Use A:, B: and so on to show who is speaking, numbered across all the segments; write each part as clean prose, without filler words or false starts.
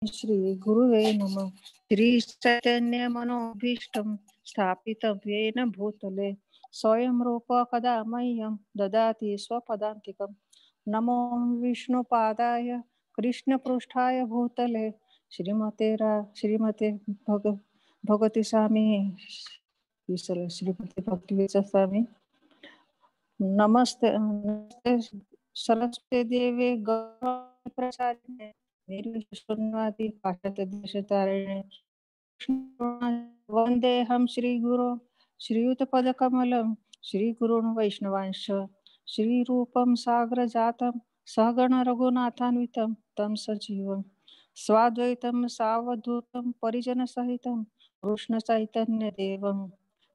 A: श्री गुरुवे नमः। श्री चैतन्य मनोभीष्टं स्थापितं येन भूतले स्वयं रूप कदा मह्यं ददाति स्वपदान्तिकं। नमो विष्णुपादाय कृष्णपृष्ठाय भूतले श्रीमते भगवती स्वामी श्रीमती भक्तिवेदांत स्वामी। नमस्ते सरस्वती देवे गौरवाणी प्रसादिने निर्विशेषशून्यवादी पाश्चात्यदेशतारिणे वन्देऽहं श्रीगुरो श्रीयुतपदकमलं श्रीगुरून् वैष्णवांश श्रीरूपं साग्रजातं सहगण रघुनाथान्वितं तं सजीवं स्वाद्वैतं सावधूतं परिजनसहितं कृष्णचैतन्यदेवं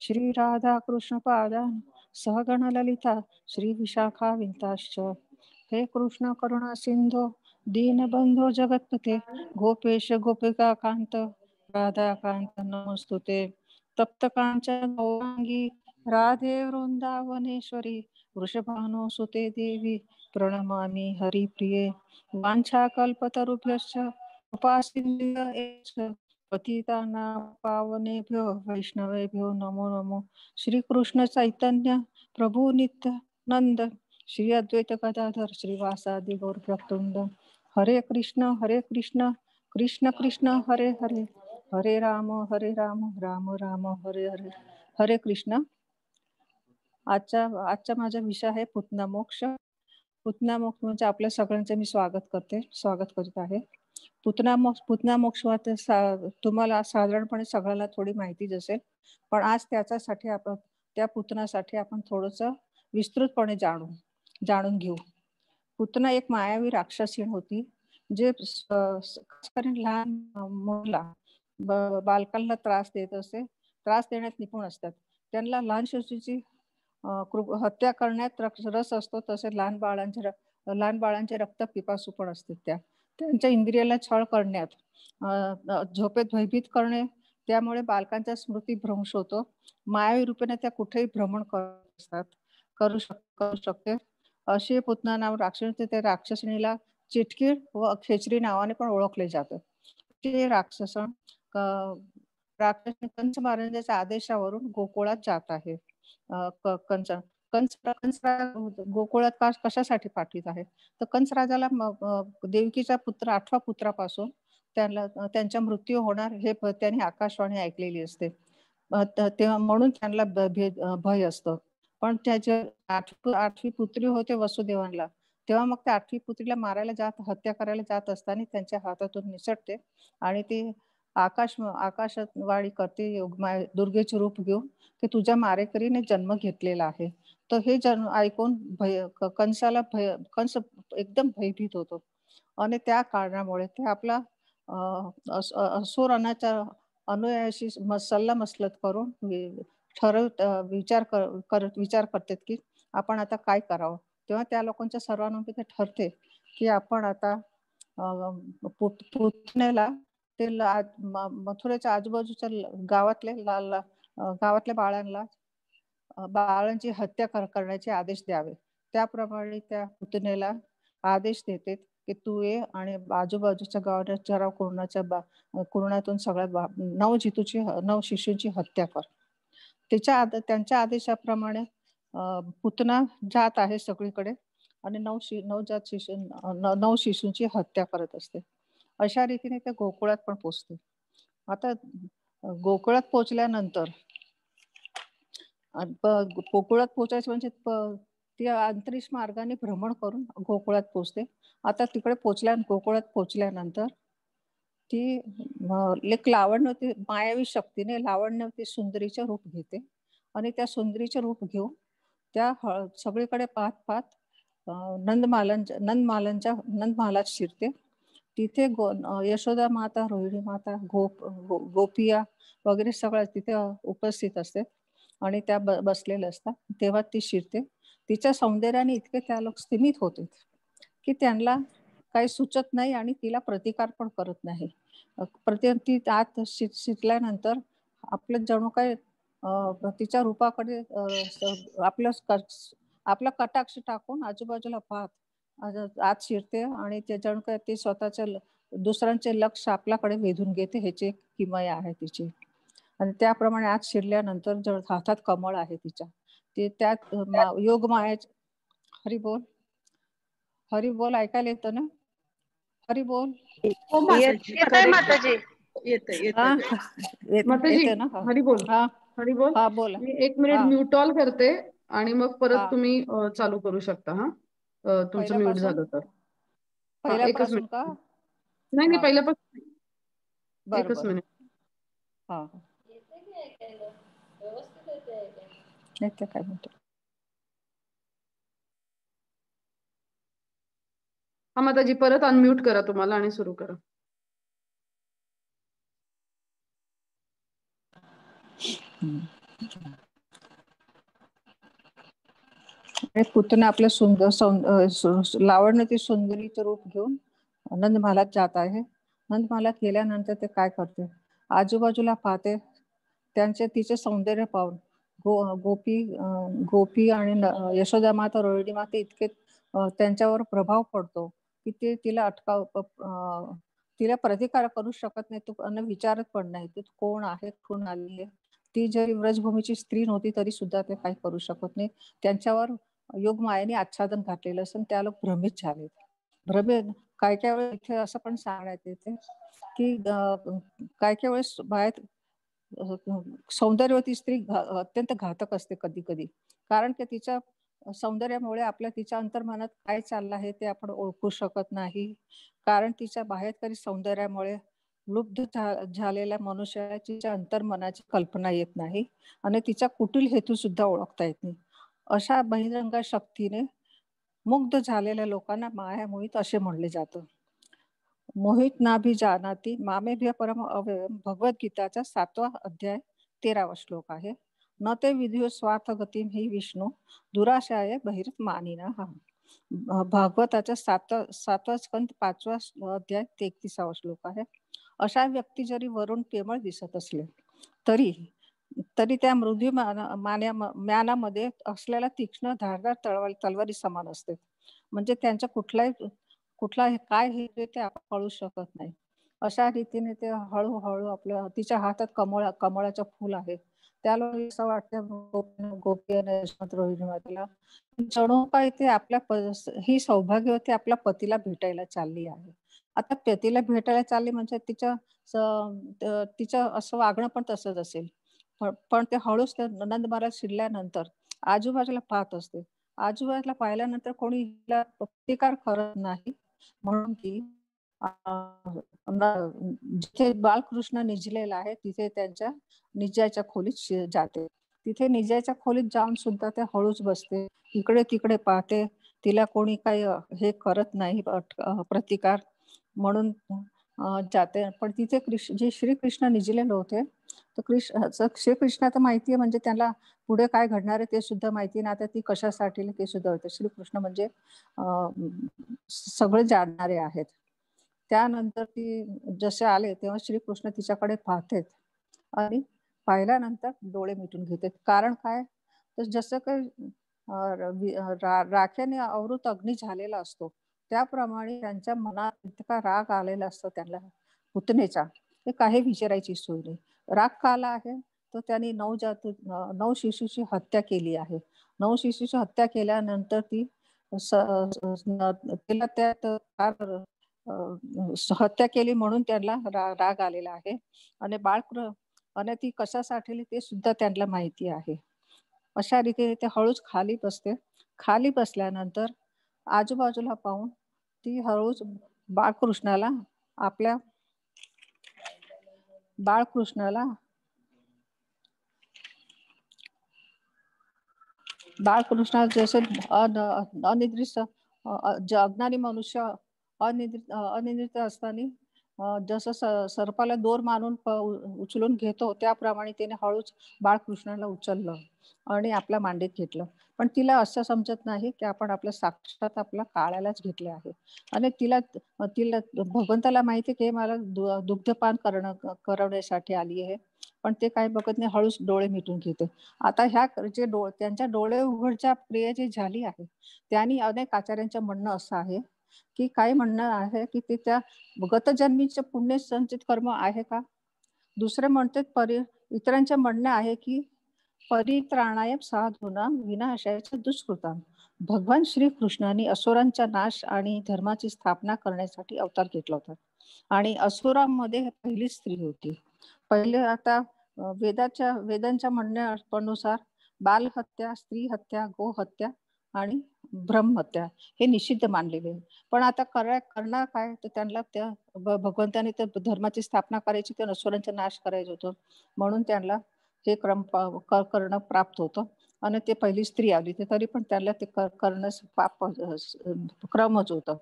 A: श्रीराधाकृष्णपादान् सहगण ललिता श्रीविशाखाविन्ताश्च। हे कृष्ण करुणा सिंधो दीनबंधो जगत्पते गोपेश गोपिका कांत राधाकांत नमस्तुते। तप्त कांचन गौरांगी राधे वृंदावनेश्वरी वृषभानुसुते देवी प्रणमामि हरिप्रिये। वाञ्छाकल्पतरुभ्यश्च कृपासिन्धुभ्यश्च पतितानां पावनेभ्यो वैष्णवेभ्यो नमो नमो। श्री कृष्ण चैतन्य प्रभु नित्यानंद श्री अद्वैत गदाधर श्रीवासादि गौर भक्तवृंद। हरे कृष्ण कृष्ण कृष्ण हरे हरे हरे राम राम राम हरे हरे। हरे कृष्ण। आजचा माझा विषय आहे पुतना मोक्ष। पुतना मोक्ष म्हणजे आपल्या सगळ्यांचं मी स्वागत करीत आहे। पुतना मोक्ष तुम्हाला साधारणपणे सगळ्याला थोडी माहितीच असेल, पण आज त्या पुतनासाठी आपण थोडस विस्तृतपणे जाणून घेऊ। पुतना एक मायावी राक्षसीण होती, जे लहान मुला बालकांना त्रास देत असते, त्रास देण्यात निपुण असतात। त्यांना लहान शिशूची हत्या करण्यात रस असतो, तसे लहान बाळांचे रक्त पिपासू पण असतात। त्यांच्या इंद्रियाला छळ करण्यात, झोपेत भयभीत करणे, त्यामुळे बालकांचा स्मृतीभ्रंश होतो। मायावी रूपाने त्या कुठेही भ्रमण करू शकते। अशी पुतना नाव त्या राक्षसणीला चिटकीळ व खेचरी नावाने पण ओळखले जाते। ते राक्षसण कंस महाराजांच्या आदेशावरून गोकुळात जात आहे। कंस गोकुळात कशासाठी पाठवित आहे, तर कंस राजाला देवकीचा पुत्र 8व्या पुत्रापासून त्यांचा मृत्यू होणार हे त्यांनी आकाशवाणी ऐकलेली असते, तेव्हा म्हणून त्यांना भय असतं। पण त्याच्या 8वी पुत्री होते वसुदेवांना, तेव्हा मग त्या 8वी पुत्रीला हत्या करायला जात असताना त्यांच्या हातातून निसटते आणि ती आकाशात वाणी करते, दुर्गेचे रूप घेऊन, की तुझ्या मारेकरीने जन्म घेतलेला आहे। तर हे जन्म ऐकून कंस एकदम भयभीत होतो आणि त्या कारणामुळे ते आपला असुर अनुयायाशी सल्ला मसलत करून विचार करतात की आपण आता काय करावं। तेव्हा त्या लोकांच्या सर्वानुमते ठरते की आपण आता पुतण्याला ते मथुरेच्या आजूबाजूच्या गावातल्या बाळांची हत्या करण्याचे आदेश द्यावे। त्याप्रमाणे त्या पुतणेला आदेश देते की तू ये आणि आजूबाजूच्या गावाच्या कुरणातून सगळ्या 9 शिशूंची हत्या कर। त्यांच्या आदेशाप्रमाणे पुतना जात आहे सगळीकडे आणि 9 शिशूंची हत्या करत असते। अशा रीतीने ते गोकुळात पण पोहोचते। आता गोकुळात पोहोचल्यानंतर गोकुळात पोहोचायचं म्हणजे ती अंतरिक्ष मार्गाने भ्रमण करून गोकुळात पोहोचते। आता गोकुळात पोहोचल्यानंतर ती एक लावण्यवती मायावी शक्तीने लावण्यवती सुंदरीचे रूप घेते आणि त्या सुंदरीचे रूप घेऊन त्या सगळीकडे पाहत नंदमालात शिरते। तिथे यशोदा माता, रोहिणी माता, गोपिया वगैरे सगळं तिथे उपस्थित असते आणि त्या बसलेल्या असतात। तेव्हा ती शिरते। तिच्या सौंदर्याने इतके त्या लोक स्तिमित होते की त्यांना काही सुचत नाही आणि तिला प्रतिकार पण करत नाही। ती आत शिरल्यानंतर आपलं जणू काय तिच्या रूपाकडे आपला कटाक्ष टाकून आजूबाजूला पाहत आत शिरते आणि ते जणू काय ती स्वतःच्या दुसऱ्यांचे लक्ष आपल्याकडे वेधून घेते, ह्याची एक किमया आहे तिची. आणि त्याप्रमाणे आत शिरल्यानंतर जर हातात कमळ आहे तिच्या, ते त्यात योग मायाच. हरी बोल, हरी बोल, ऐकायला येतं ना? हरी बोल.
B: हो माताजी,
C: येतंय माताजी.
B: येतंय
A: हा,
B: येतंय माताजी.
A: येते ना?
B: हरी बोल.
A: हा
B: हरी बोल.
A: हा, बोला.
B: मी 1 मिनिट
A: हा
B: म्यूट ऑल करते आणि मग परत
A: हा,
B: तुम्ही चालू करू शकता. हा, तुमचं म्यूट
A: पहिल्यापासून
B: झालं तर. हा, एकच
A: पहिल्यापासून का?
B: मिनिट. नाही नाही,
A: हा,
B: पहिल्यापासून.
A: बरं
B: एकच
A: बरं.
B: मिनिट.
A: हा, नाही ते काय म्हणतो.
B: हा माताजी, परत अनम्यूट करा तुम्हाला आणि सुरू करा.
A: पुतना आपलं सुंदर लावण्य सुंदरीचं रूप घेऊन नंदमहालात जात आहे. नंदमहालात गेल्यानंतर ते काय करते, आजूबाजूला पाहते. तिचे सौंदर्य पाहून गोपी आणि यशोदा माता, रोहिणी माता इतके त्यांच्यावर प्रभाव पडतो की ते तिला तिला प्रतिकार करू शकत नाही. तो विचारत पण नाही ते कोण आहे, कोण आली आहे. ती जरी व्रजभूमीची स्त्री नव्हती तरी सुद्धा ते काही करू शकत नाही. त्यांच्यावर योग मायेने आच्छादन घातलेलं असून त्या लोक भ्रमित झाले. काय काय वेळेस इथे असं पण सांगण्यात येते की काय काय वेळेस बाहेर सौंदर्यवती स्त्री अत्यंत घातक असते कधी कधी. कारण की तिच्या सौंदर्यामुळे तिच्या अंतर्मनात काय चाललं आहे ते आपण ओळखू शकत नाही. कारण तिच्या बाहेरकारी सौंदर्यामुळे लुब्ध झालेल्या मनुष्याला तिच्या अंतर्मनाची कल्पना येत नाही आणि तिचा कुटील हेतू सुद्धा ओळखता येत नाही. अशा बहिरंग शक्तीने मुग्ध झालेल्या लोकांना माया मोहित असे म्हणले जातं. मोहित नाभी जानाती मामेभ्य परम अव्ययम, भगवद्गीताचा 7वा अध्याय 13वा श्लोक आहे. न ते विद्यु स्वार्थ गतीम ही विष्णू दुराशाय बहिरत मानिना. हा भागवताचा 7वा स्कंद 5वा अध्याय 33वा श्लोक आहे. अशा व्यक्ती जरी वरून केवळ दिसत असले तरी त्या मृदू म्यानामध्ये असलेला तीक्ष्ण धारदार तलवारी समान असते. म्हणजे त्यांचा कुठला काय हे ते आपण कळू शकत नाही. अशा रीतीने ते हळूहळू तिच्या हातात कमळाचं फूल आहे. त्याला असं वाटतं गोपी आणि रोहिणी मातेला जणू काय ते ही सौभाग्यवती आपल्या पतीला भेटायला चालली आहे. आता पतीला भेटायला चालली म्हणजे तिचं असं वागणं पण तसंच असेल. पण ते हळूच नंद महाराज शिरल्यानंतर आजूबाजूला पाहत असते. आजूबाजूला पाहिल्यानंतर कोणी हिला प्रतिकार करत नाही. म्हणून ती जिथे बालकृष्ण निजलेला आहे तिथे त्यांच्या निजाच्या खोलीत जाते. तिथे निजाच्या खोलीत जाऊन सुद्धा ते हळूच बसते, इकडे तिकडे पाहते. तिला कोणी काही हे करत नाही प्रतिकार, म्हणून जाते. पण तिथे जे श्रीकृष्ण निजलेले होते तर श्रीकृष्ण तर माहिती आहे, म्हणजे त्याला पुढे काय घडणार आहे ते सुद्धा माहिती नाही. आता ती कशासाठी ते सुद्धा होते. श्रीकृष्ण म्हणजे सगळे जाणणारे आहेत. त्यानंतर ती जसे आले तेव्हा श्रीकृष्ण तिच्याकडे पाहतात आणि पाहिल्यानंतर डोळे मिटून घेतात. कारण काय, तर जसं काही राख्याने आवृत अग्नी झालेला असतो त्याप्रमाणे त्यांच्या मनात इतका राग आलेला असतो त्यांना पुतनेचा, ते काही विचारायची सोय नाही. राग का आला आहे, तर त्यांनी 9 शिशूची हत्या केली आहे. 9 शिशूची हत्या केल्यानंतर तिला त्यात हत्या केली म्हणून त्यांना राग आलेला आहे. आणि ती कशासाठी ते सुद्धा त्यांना माहिती आहे. अशा रीतीने ते हळूच खाली बसते. खाली बसल्यानंतर आजूबाजूला पाहून ती हळूच बाळकृष्णाला जसे अनिद्रित अज्ञानी मनुष्य अनिद्रित असताना जसं सर्पाला दोर मारून उचलून घेतो त्याप्रमाणे तिने हळूच बाळकृष्णाला उचललं आणि आपल्या मांडीत घेतलं. पण तिला असं समजत नाही की आपण साक्षात आपल्या काळालाच घेतले आहे. आणि तिला भगवंताला माहिती की मला दुग्धपान करवण्यासाठी आली आहे. पण ते काही बघत नाही, हळूच डोळे मिटून घेते. आता त्यांच्या डोळे उघडच्या क्रिया जी झाली आहे त्यांनी अनेक आचार्यांचं म्हणणं असं आहे की काय म्हणणं आहे की ते त्या गतजन्मीचे पुण्य संचित कर्म आहे का. दुसरे म्हणते इतरांचे म्हणणे आहे की परित्राणाय साधूना विनाशाच्या दुष्कृताम. भगवान श्रीकृष्णाने असुरांचा नाश आणि धर्माची स्थापना करण्यासाठी अवतार घेतला होता आणि असुरांमध्ये पहिली स्त्री होती. पहिले आता वेदांच्या म्हणण्यानुसार बालहत्या, स्त्री हत्या, गोहत्या आणि ब्रह्महत्या हे निषिद्ध मानलेले आहे. पण आता करणार काय, तर त्यांना त्या भगवंताने त्या धर्माची स्थापना करायची, त्या असुरांचा नाश करायचं होतं, म्हणून त्यांना हे करणं प्राप्त होतं. आणि ते पहिली स्त्री आली तरी पण त्याला ते करणं क्रमच होतं.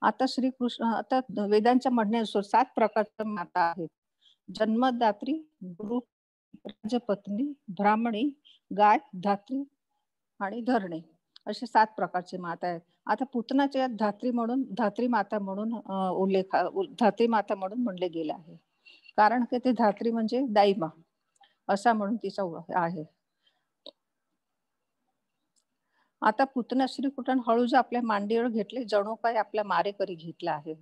A: आता श्रीकृष्ण आता वेदांच्या म्हणण्यानुसार 7 प्रकारच्या माता आहेत. जन्मदात्री, गुरु, राजपत्नी, ब्राह्मणी, गाय, धात्री आणि धरणी असे 7 प्रकारचे माता आहेत. आता पुतनाच्या यात धात्री माता म्हणून धात्री माता म्हणून म्हणले गेले आहे. कारण की ते धात्री म्हणजे दाईमा असा म्हणून तिचा आहे. आता पुतना श्रीकृष्ण हळूच आपल्या मांडीवर घेतले, जणू काय आपला मारेकरी घेतला आहे.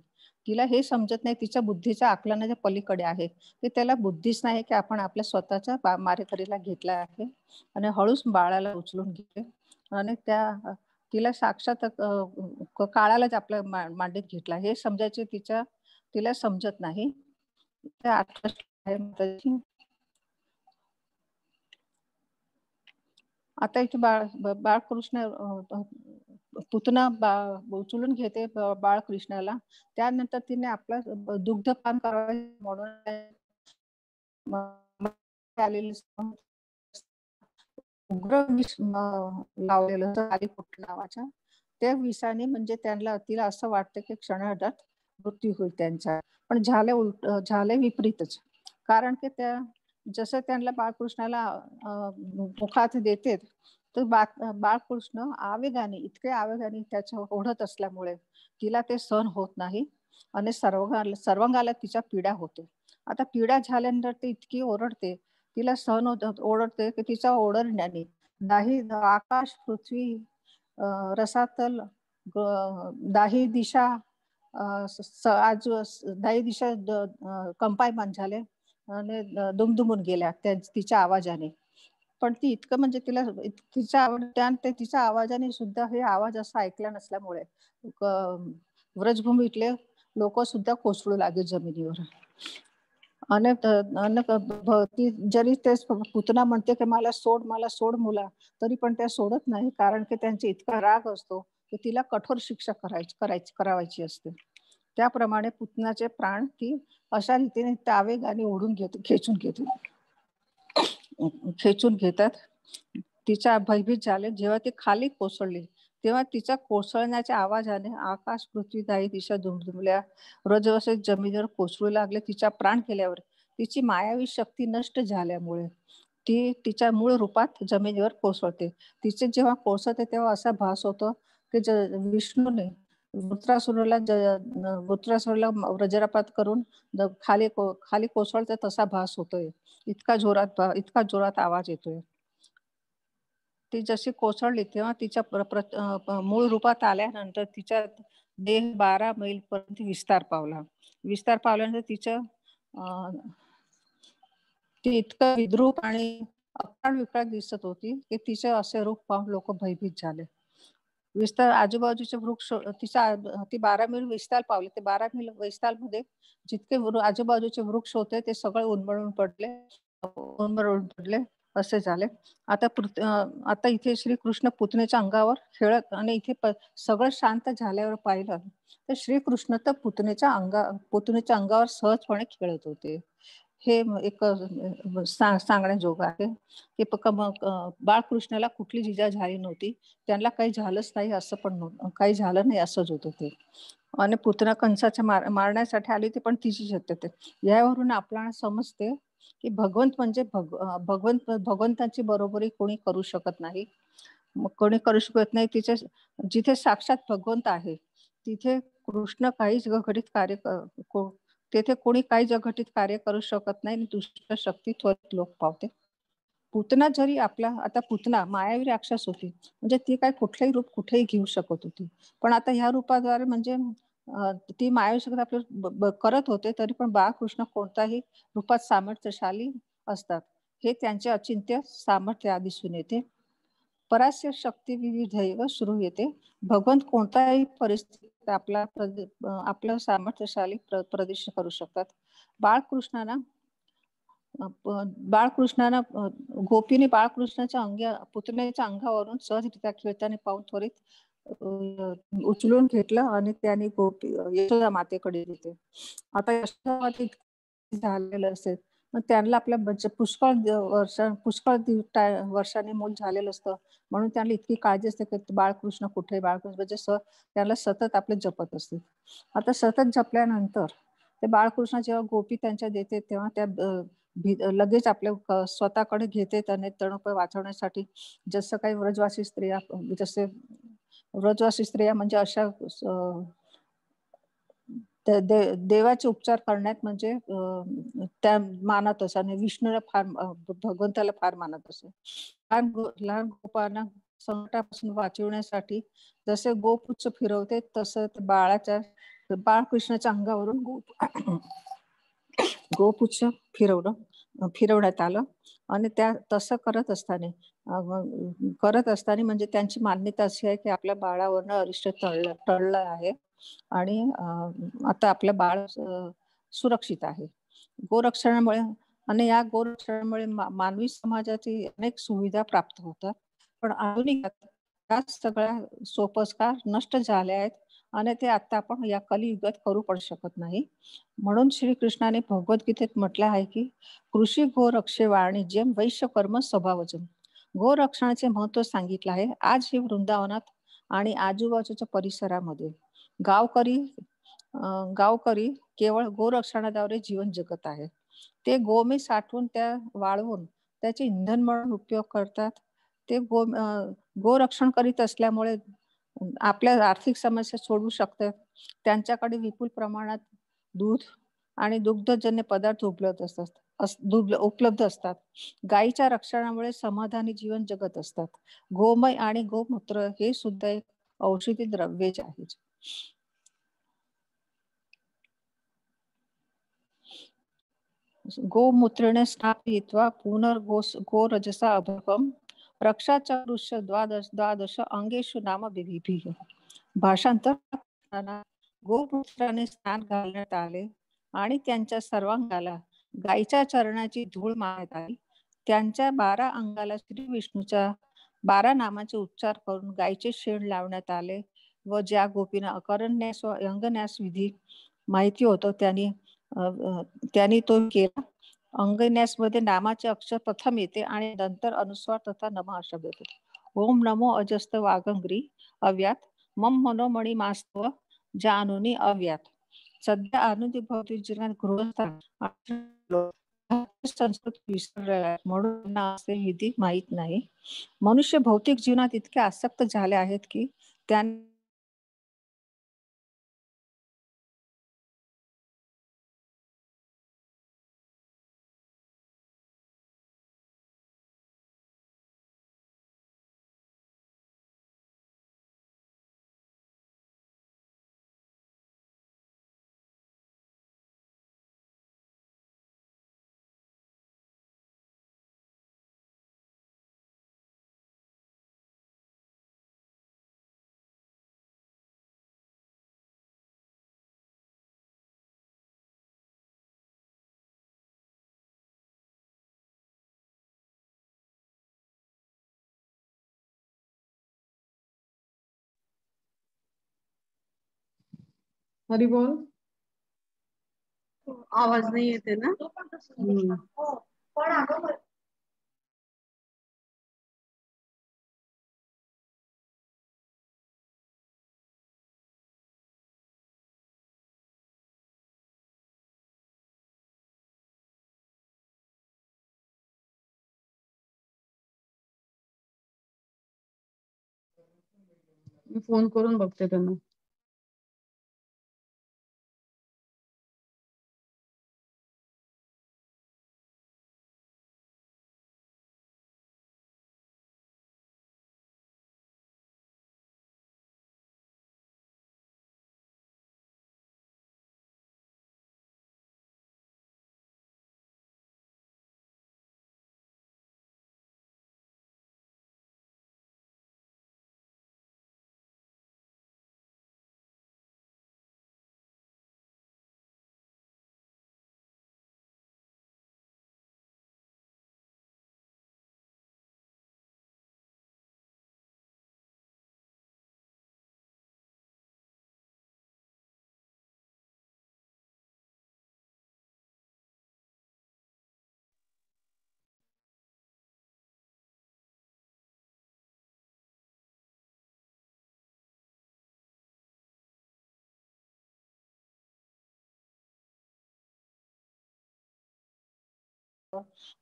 A: तिला हे समजत नाही, तिच्या बुद्धीच्या आकलनाच्या पलीकडे आहे. ते त्याला बुद्धीच नाही की आपण आपल्या स्वतःच्या मारेकरीला घेतला आहे. आणि हळूच बाळाला उचलून घेतले आणि तिला साक्षात काळालाच आपल्या मांडीत घेतला. हे समजायचे तिला समजत नाही. आता इथे बाळकृष्ण पुतना उचलून घेते बाळकृष्णाला. त्यानंतर तिने आपला दुग्धपान करावे म्हणून उग्र विष लावलेलं कालीकुट नावाच्या त्या विषाने म्हणजे तिला असं वाटतं की क्षणार्धात मृत्यू होईल त्यांचा. पण झाले विपरीतच. कारण की जसं त्यांना बाळकृष्णाला मुखात देते, तर बाळकृष्ण इतके आवेगाने त्याच्या ओढत असल्यामुळे तिला ते सहन होत नाही आणि सर्वांगाला तिच्या पीडा होते. आता पीडा झाल्यानंतर ती इतकी ओरडते, तिला सहन ओरडते की तिच्या ओरडण्याने दाही आकाश, पृथ्वी, रसातल, दाही दिशा दाही दिशा कंपायमान झाले आणि दुमदुमून गेल्या तिच्या आवाजाने. पण ती इतकं म्हणजे तिच्या आवाजाने सुद्धा हे आवाज असा ऐकला नसल्यामुळे व्रजभूमीतले लोक सुद्धा कोसळू लागले जमिनीवर. ती जरी ते पुतना म्हणते की मला सोड मुला, तरी पण त्या सोडत नाही. कारण की त्यांचा इतका राग असतो की तिला कठोर शिक्षा करावायची असते. त्याप्रमाणे पुतनाचे प्राण ती अशा रीतीने आवेगाने ओढून खेचून घेतात. तिच्या भयभीत झाले. जेव्हा ती खाली कोसळली तेव्हा तिच्या कोसळण्याच्या आवाजाने आकाश, पृथ्वी, दाही दिशा दुमदुमल्या. रजवसे जमिनीवर कोसळू लागले. तिच्या प्राण गेल्यावर तिची मायावी शक्ती नष्ट झाल्यामुळे ती तिच्या मूळ रूपात जमिनीवर कोसळते. तिचे जेव्हा कोसळते तेव्हा असा भास होतो की विष्णूने वृत्रासुराला वज्रपात करून खाली कोसळते तसा भास होतोय. इतका जोरात आवाज येतोय. ती जशी कोसळली तेव्हा तिच्या मूळ रूपात आल्यानंतर तिचा देह 12 मैल पर्यंत विस्तार पावल्यानंतर ती इतकं विद्रूप आणि अकाळ विकाळ दिसत होती की तिचे असे रूप पाहून लोक भयभीत झाले. आजूबाजूचे वृक्ष ती 12 मैल विस्तार पावले. ते 12 मैल विस्तार मध्ये जितके आजूबाजूचे वृक्ष होते ते सगळे उन्मळून पडले असे झाले. आता इथे श्रीकृष्ण पुतनेच्या अंगावर खेळत आणि इथे सगळं शांत झाल्यावर पाहिलं तर श्रीकृष्ण तर पुतनेच्या अंगावर सहजपणे खेळत होते. हे एक सांगण्याजोग आहे की बाळकृष्णाला कुठली जिजा झाली नव्हती. त्यांना काही झालंच नाही असं पण काही झालं नाही असंच होतं ते. आणि पुतना कंसाच्या मारण्यासाठी आली ती पण तिची शक्यते. यावरून आपल्याला समजते की भगवंत म्हणजे भगवंताची बरोबरी कोणी करू शकत नाही. जिथे साक्षात भगवंत आहे तिथे कृष्ण काहीच तेथे कोणी काहीच अघटित कार्य करू शकत नाही. दुष्ट शक्ती त्वरित लोप पावते. पुतना जरी आपला आता पुतना मायावी राक्षस होती, म्हणजे ती काय कुठलंही रूप कुठेही घेऊ शकत होती. पण आता ह्या रूपाद्वारे म्हणजे ती मायावी शक्ती आपलं करत होते, तरी पण बाळकृष्ण कोणत्याही रूपात सामर्थ्यशाली असतात. हे त्यांचे अचिंत्य सामर्थ्य दिसून येते. परास्य शक्ती विविध सुरू येते. भगवंत कोणत्याही परिस्थितीत आपलं सामर्थ्यशाली प्रदर्शन करू शकतात. बाळकृष्णाला बाळकृष्णाला गोपीने बाळकृष्णाच्या पुतण्याच्या अंगावरून सहजरित्या खेळताना पाहून त्वरित उचलून घेतलं आणि त्याने गोपी यशोदा मातेकडे दिले. आता यशोदा माते झालेलं असेल, मग त्यांना आपल्या पुष्कळ वर्षांनी मूल झालेलं असतं, म्हणून त्यांना इतकी काळजी असते की बाळकृष्ण कुठे, बाळकृष्ण म्हणजे त्याला सतत आपले जपत असते. आता सतत जपल्यानंतर ते बाळकृष्ण जेव्हा गोपी त्यांच्या देते, तेव्हा त्या लगेच आपल्या स्वतःकडे घेते त्याने तणुपय वाचवण्यासाठी. जसं काही व्रजवासी स्त्रिया म्हणजे अशा देवाचे उपचार करण्यात म्हणजे त्या मानत असं आणि विष्णूला फार भगवंताला फार मानत असे. लहान गोपांना संकटापासून वाचवण्यासाठी जसे गोपुच्छ फिरवते, तसं बाळकृष्णाच्या अंगावरून गोपुच्छ फिरवण्यात आलं आणि तसं करत असताना म्हणजे त्यांची मान्यता अशी आहे की आपल्या बाळावरनं अरिष्ट टळलं आहे आणि आता आपलं बाळ सुरक्षित आहे. गोरक्षणामुळे आणि या गोरक्षणामुळे मानवी समाजाची अनेक सुविधा प्राप्त होतात. पण आधुनिक त्या सगळ्या सोपस्कार नष्ट झाले आहेत आणि ते आता आपण या कलियुगात करू पण शकत नाही. म्हणून श्रीकृष्णाने भगवद्गीतेत म्हटलं आहे की कृषी गोरक्षे वाणिज्यम वैश्य कर्म स्वभावजम. गोरक्षणाचे महत्व सांगितलं आहे. आज ही वृंदावनात आणि आजूबाजूच्या परिसरामध्ये गावकरी केवळ गोरक्षणाद्वारे जीवन जगत आहे. ते गोमे साठवून त्या वाळवून त्याचे इंधन म्हणून उपयोग करतात. ते गोरक्षण करीत असल्यामुळे आपल्या आर्थिक समस्या सोडवू शकतात. त्यांच्याकडे विपुल प्रमाणात दूध आणि दुग्धजन्य पदार्थ उपलब्ध असतात. गायीच्या रक्षणामुळे समाधानी जीवन जगत असतात. गोमय आणि गोमूत्र हे सुद्धा एक औषधी द्रव्येच आहे. गोमूत्रेण स्नापयित्वा पुनर्गोरजसा अभकम रक्षाचरुष्य द्वादश अंगेषु नाम विभिः. भाषांतर गोमूत्राने स्नान घालण्यात आले आणि त्यांच्या सर्वांगाला गायीच्या चरणाची धूळ मारण्यात आली. त्यांच्या 12 अंगाला श्री विष्णूच्या 12 नामाचे उच्चार करून गायीचे शेण लावण्यात आले व ज्या गोपींना अकरण्यास व अंगन्यास विधी माहिती होतं त्यांनी तो केला. अंगन्यास मध्ये नामाचे अक्षर प्रथम येते आणि नंतर अनुस्वार तथा नमः शब्द येतो. ओम नमो अजस्त वागंग्री अव्यात मम मनोमणी मास्तव जानुनी अव्यात. सध्या आनंदी भौतिक जीवनात संस्कृत विसरलेला म्हणून असे विधी माहीत नाही. मनुष्य भौतिक जीवनात इतके आसक्त झाले आहेत की त्यांना
B: हरी बोल.
C: आवाज नाही येते ना.
B: मी फोन करून बघते त्यांना.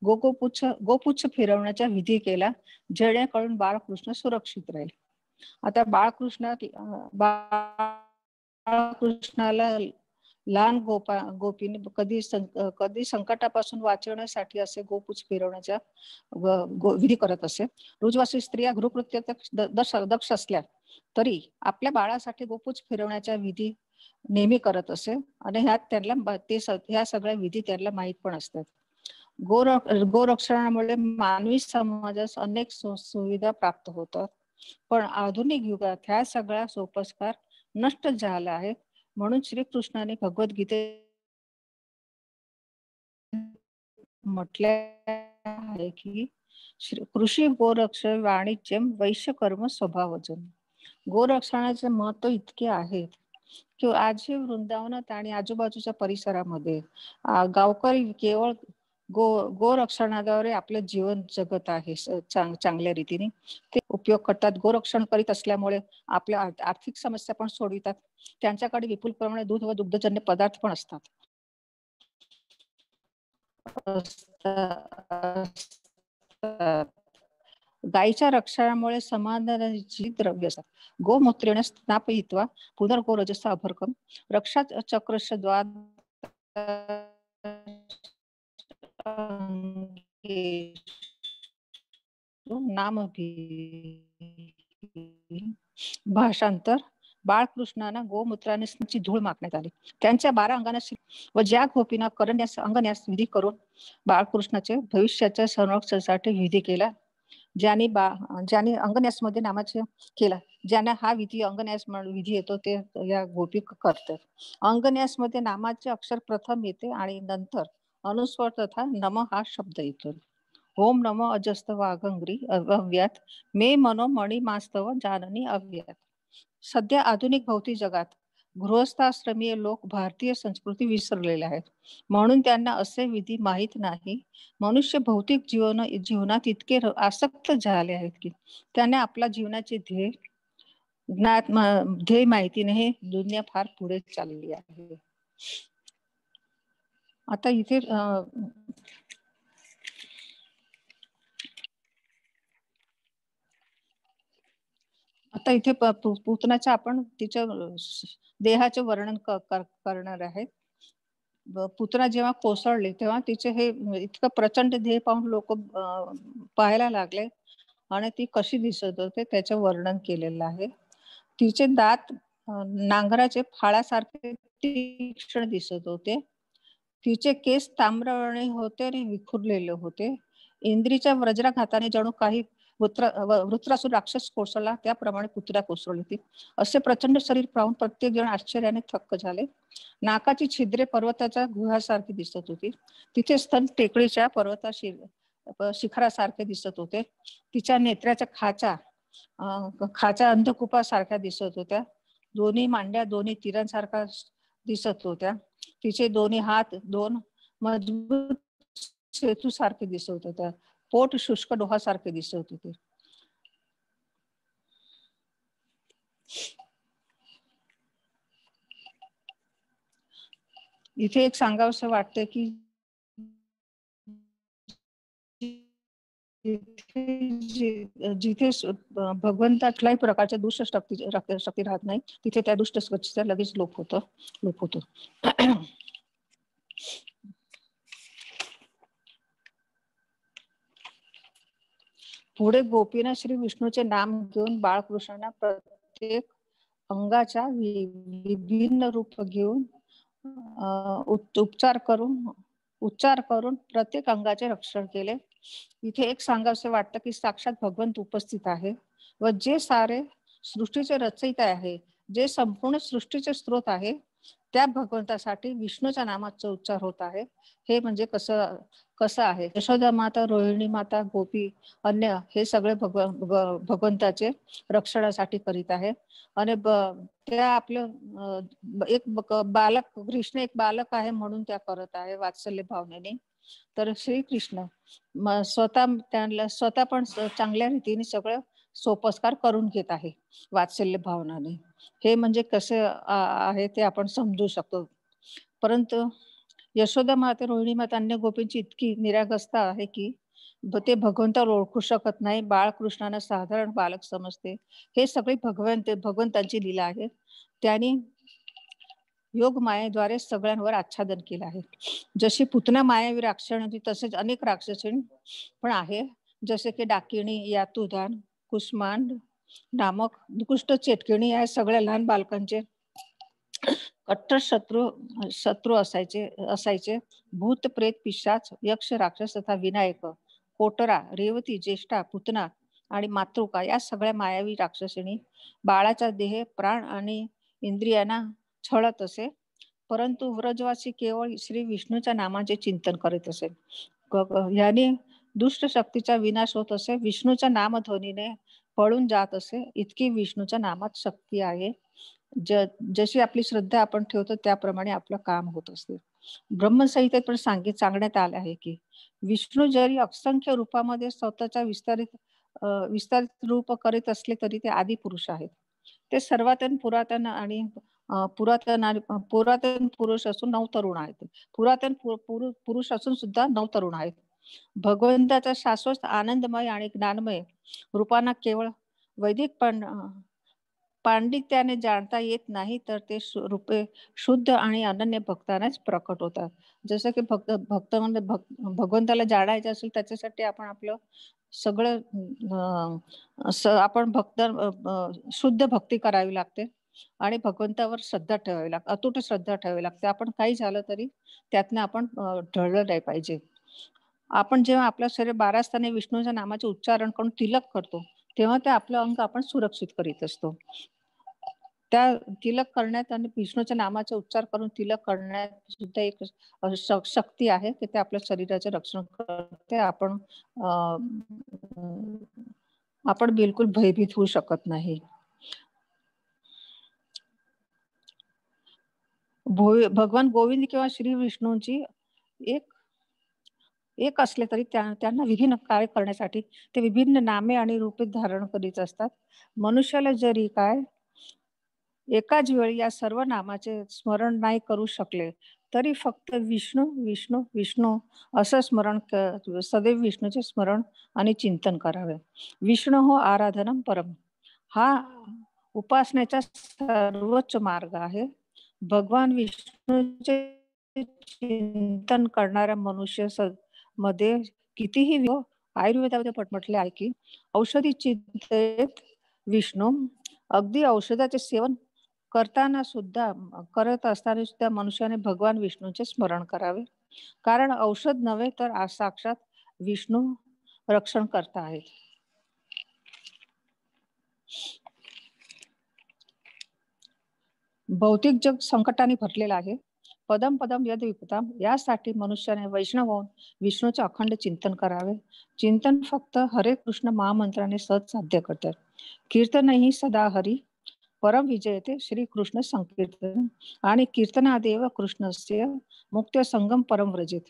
A: गोपुच्छ फिरवण्याचा विधी केला, जेणेकरून बाळकृष्ण सुरक्षित राहील. आता बाळकृष्णाला लहान गोपीने कधी संकटापासून वाचवण्यासाठी असे गोपुच्छ फिरवण्याचा विधी करत असे. रुजवासी स्त्रिया गृहकृत्यात दक्ष असल्या तरी आपल्या बाळासाठी गोपुच्छ फिरवण्याचा विधी नेहमी करत असे आणि ह्यात त्यांना ह्या सगळ्या विधी त्यांना माहीत पण असतात. गोरक्षणामुळे मानवी समाजास अनेक सुविधा प्राप्त होतात, पण आधुनिक युगात ह्या सगळ्या सोपस्कार नष्ट झाला आहे. म्हणून श्रीकृष्णाने भगवद्गीतेत म्हटले आहे की कृषी गोरक्ष वाणिज्यम वैश्य कर्म स्वभावजन. गोरक्षणाचे महत्व इतके आहे की आजही वृंदावनात आणि आजूबाजूच्या परिसरामध्ये गावकरी केवळ गोरक्षणाद्वारे आपलं जीवन जगत आहे चांगल्या रीतीने. ते उपयोग करतात. गोरक्षण करीत असल्यामुळे आपल्या आर्थिक समस्या पण सोडवितात. त्यांच्याकडे विपुल प्रमाणात दूध व दुग्धजन्य पदार्थ पण असतात. गायीच्या रक्षणामुळे समाधानाची द्रव्य असतात. गोमूत्रेण स्नापयित्वा पुनर्गोरजसा अभर्कम रक्षा चक्रस्य द्वार नाम. भाषांतर. बाळकृष्णांना गोमूत्राने धूळ मागण्यात आली. त्यांच्या 12 अंगांना व ज्या गोपींना अंगन्यास विधी करून बाळकृष्णाचे भविष्याच्या संरक्षणासाठी विधी केला. ज्यांनी अंगन्यास मध्ये नामाचे केला, ज्यांना हा विधी अंगन्यास विधी येतो ते या गोपी करतात. अंगन्यास मध्ये नामाचे अक्षर प्रथम येते आणि नंतर अनुस्वर तथा नम हा शब्द येतो. ओम नमो अजस्त वागंग्री अव्यात मे मनो मणी मास्तव जाननी अव्यात. सध्या आधुनिक भौतिक जगात गृहस्थाश्रमीय लोक भारतीय संस्कृती विसरलेले आहेत, म्हणून त्यांना असे विधी माहीत नाही. मनुष्य भौतिक जीवनात इतके आसक्त झाले आहेत की त्यांना आपल्या जीवनाचे ध्येय माहिती नाही. दुनिया फार पुढे चालली आहे. आता इथे पुतनाच्या आपण तिच्या देहाचे वर्णन करणार आहे. पुतना जेव्हा कोसळले तेव्हा तिचे हे इतकं प्रचंड ध्येय पाहून लोक पाहायला लागले आणि ती कशी दिसत होते त्याचे वर्णन केलेलं आहे. तिचे दात नांगराचे फाळासारखे तीक्ष्ण दिसत होते. तिचे केस ताम्रवर्णी होते आणि विखुरलेले होते. इंद्रीच्या वज्राघाताने जणू काही वृत्रासुर राक्षस कोसळला त्याप्रमाणे पुतळा कोसळली होती. असे प्रचंड शरीर पाहून प्रत्येक जण आश्चर्याने थक्क झाले. नाकाची छिद्रे पर्वताच्या गुहासारखी दिसत होती. तिचे स्तन टेकडीच्या शिखरासारखे दिसत होते. तिच्या नेत्राच्या खाचा अंधकुपासारख्या दिसत होत्या. दोन्ही मांड्या दोन्ही तीरांसारख्या दिसत होत्या. तिचे दोन्ही हात दोन मजबूत सेतू सारखे दिसत होत्या. पोट शुष्क डोहासारखे दिसत होते. इथे एक सांगावंसं वाटतं की जिथे भगवंतातल्याही प्रकारच्या दुष्ट शक्ती राहत नाही, तिथे त्या दुष्ट शक्तीचा लगेच लोप होतो. पुढे गोपीने श्री विष्णूचे नाम घेऊन बाळकृष्णांना प्रत्येक अंगाच्या विभिन्न रूप घेऊन उच्चार करून प्रत्येक अंगाचे रक्षण केले. इथे एक सांगावसे वाटतं की साक्षात भगवंत उपस्थित आहे व जे सारे सृष्टीचे रचयिता आहे, जे संपूर्ण सृष्टीचे स्रोत आहे, त्या भगवंतासाठी विष्णूच्या नामाचा उच्चार होत आहे. हे म्हणजे कसं आहे. यशोदा माता, रोहिणी माता, गोपी, अन्य हे सगळे भगवंताचे रक्षणासाठी करीत आहे. आणि त्या आपलं एक बालक, कृष्ण एक बालक आहे म्हणून त्या करत आहे वात्सल्य भावनेने. तर श्रीकृष्ण स्वतः पण चांगल्या रीतीने सगळं सोपस्कार करून घेत आहे वात्सल्य भावनाने. हे म्हणजे कसे आहे ते आपण समजू शकतो. परंतु यशोदा माता, रोहिणी माता, अन्य गोपींची इतकी निरागसता आहे की ते भगवंताला ओळखू शकत नाही. बाळकृष्णांना साधारण बालक समजते. हे सगळी भगवंतांची लीला आहे. त्यांनी योग मायेद्वारे सगळ्यांवर आच्छादन केलं आहे. जशी पुतना मायावी राक्षण होती, तसेच अनेक राक्षसीण पण आहे. जसे की डाकिणी, यातुधान, कुष्मांड नामक दुष्ट चेटकिणी या सगळ्या लहान बालकांचे कट्टर शत्रू असायचे. भूत, प्रेत, पिशाच, यक्ष, राक्षस तथा विनायक, कोटरा, रेवती, ज्येष्ठा, पुतना आणि मातृका या सगळ्या मायावी राक्षसिणी बाळाचा देह, प्राण आणि इंद्रियांना छळत असे. परंतु व्रजवासी केवळ श्री विष्णूच्या नामाचे चिंतन करीत असे. याने दुष्ट शक्तीचा विनाश होत असे. विष्णूच्या नामध्वनीने पळून जात असे. इतकी विष्णूच्या नामात शक्ती आहे. जशी आपली श्रद्धा आपण ठेवतो त्याप्रमाणे आपलं काम होत असते. ब्रह्मसंहितेत पण सांगण्यात आले आहे की विष्णू जरी असंख्य रूपामध्ये स्वतःचा विस्तारित रूप करीत असले तरी ते आदी पुरुष आहेत. ते सर्वात पुरातन आणि पुरातन पुरुष असून नवतरुण आहेत. पुरातन पुरुष असून सुद्धा नवतरुण आहेत. भगवंताचा शाश्वत आनंदमय आणि ज्ञानमय रूपांना केवळ वैदिक पांडित्याने जाणता येत नाही, तर ते रूपे शुद्ध आणि अनन्य भक्तांनाच प्रकट होतात. जसं की भगवंताला जाणायचं असेल त्याच्यासाठी आपण आपलं सगळं आपण शुद्ध भक्ती करावी लागते आणि भगवंतावर श्रद्धा ठेवावी लागते, अतूट श्रद्धा ठेवावी लागते. आपण काही झालं तरी त्यातनं आपण ढळलं नाही पाहिजे. आपण जेव्हा आपलं शरीर 12 स्थाने विष्णूच्या नामाचे उच्चारण करून तिलक करतो तेव्हा ते आपलं अंग आपण सुरक्षित करीत असतो. त्या तिलक करण्यात आणि विष्णूच्या नामाचे उच्चार करून तिलक करण्यात सुद्धा एक शक्ती आहे की ते आपल्या शरीराचे रक्षण करते. आपण बिलकुल भयभीत होऊ शकत नाही. भगवान गोविंद किंवा श्री विष्णूंची एक असले तरी त्यांना विभिन्न कार्य करण्यासाठी ते विभिन्न नामे आणि रूपे धारण करीत असतात. मनुष्याला जरी एकाच वेळी या सर्व नामाचे स्मरण नाही करू शकले तरी फक्त विष्णू विष्णू विष्णू असं स्मरण सदैव विष्णूचे स्मरण आणि चिंतन करावे. विष्णू हो आराधनम परम हा उपासनेचा सर्वोच्च मार्ग आहे. भगवान विष्णूचे चिंतन करणाऱ्या मनुष्य मध्ये कितीही आयुर्वेदामध्ये म्हटले आहे की औषधी चिंतेत विष्णू. अगदी औषधाचे सेवन करत असताना सुद्धा मनुष्याने भगवान विष्णूचे स्मरण करावे, कारण औषध नव्हे तर साक्षात विष्णू रक्षण करता आहेत. भौतिक जग संकटाने भरलेलं आहे. पदम पदम यद विपदाम यासाठी मनुष्याने वैष्णव होऊन विष्णूचे अखंड चिंतन करावे. चिंतन फक्त हरे कृष्ण महामंत्राने सहज साध्य करतात. कीर्तनही सदा हरी परम विजयते श्री कृष्ण संकीर्तन आणि कीर्तनादेव कृष्णस्य मुक्त्य संगम परम व्रजेत.